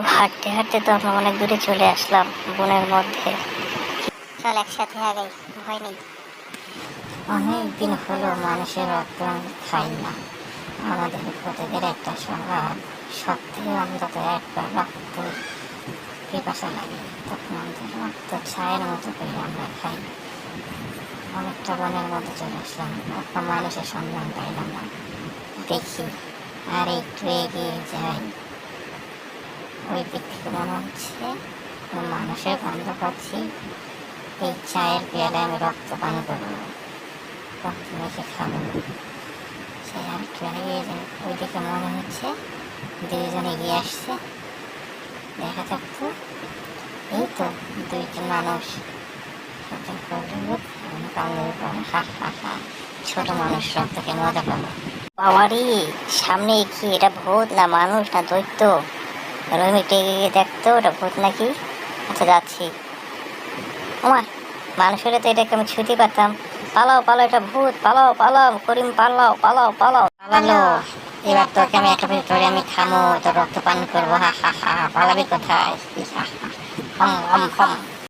হাঁটতে হাঁটতে তো আমরা অনেক দূরে চলে আসলাম বনের মধ্যে। চল একসাথে আগাই, ভয় নেই। অনেকদিন হলো মানুষের রক্ত খাই না। আমাদের প্রত্যেকের একটা স্বভাব, সত্যি অন্তত একবার রক্ত পিপাসা লাগে, তখন আমাদের রক্ত ছায়ের মতো করে আমরা খাই। অনেকটা বনের মধ্যে চলে আসলাম, একটা মানুষের সন্ধান পাইলাম না। দেখি আর একটু এগিয়ে যাই, ওই দিক থেকে মনে হচ্ছে মানুষের গন্ধ পাচ্ছি। এই চায়ের পেয়ালে আমি রক্ত পান করবো, রক্ত মেখে খাবো। সে আর একটু এগিয়ে যায়, ওই দিকে মনে হচ্ছে দুইজন এগিয়ে আসছে। দেখা যাক তো, এই তো দুইজন মানুষ, একজন ছোট মানুষ রক্তকে মজা পাবো। বাবারি, সামনে কি এটা ভূত না মানুষ না দৈত্য? রহিম একটু এগিয়ে দেখতো ওটা ভূত নাকি। আচ্ছা যাচ্ছি। ওমা, মানুষ হলে তো এটাকে আমি ছুঁতে পারতাম। পালাও পালাও, এটা ভূত, পালাও পালাও করিম, পালাও পালাও পালাও। পালালো, এবার তোকে আমি একটা ধরে আমি খামো, তোর রক্ত পান করবো। হা হা হা, পালাবি কোথায়? হম হম হম।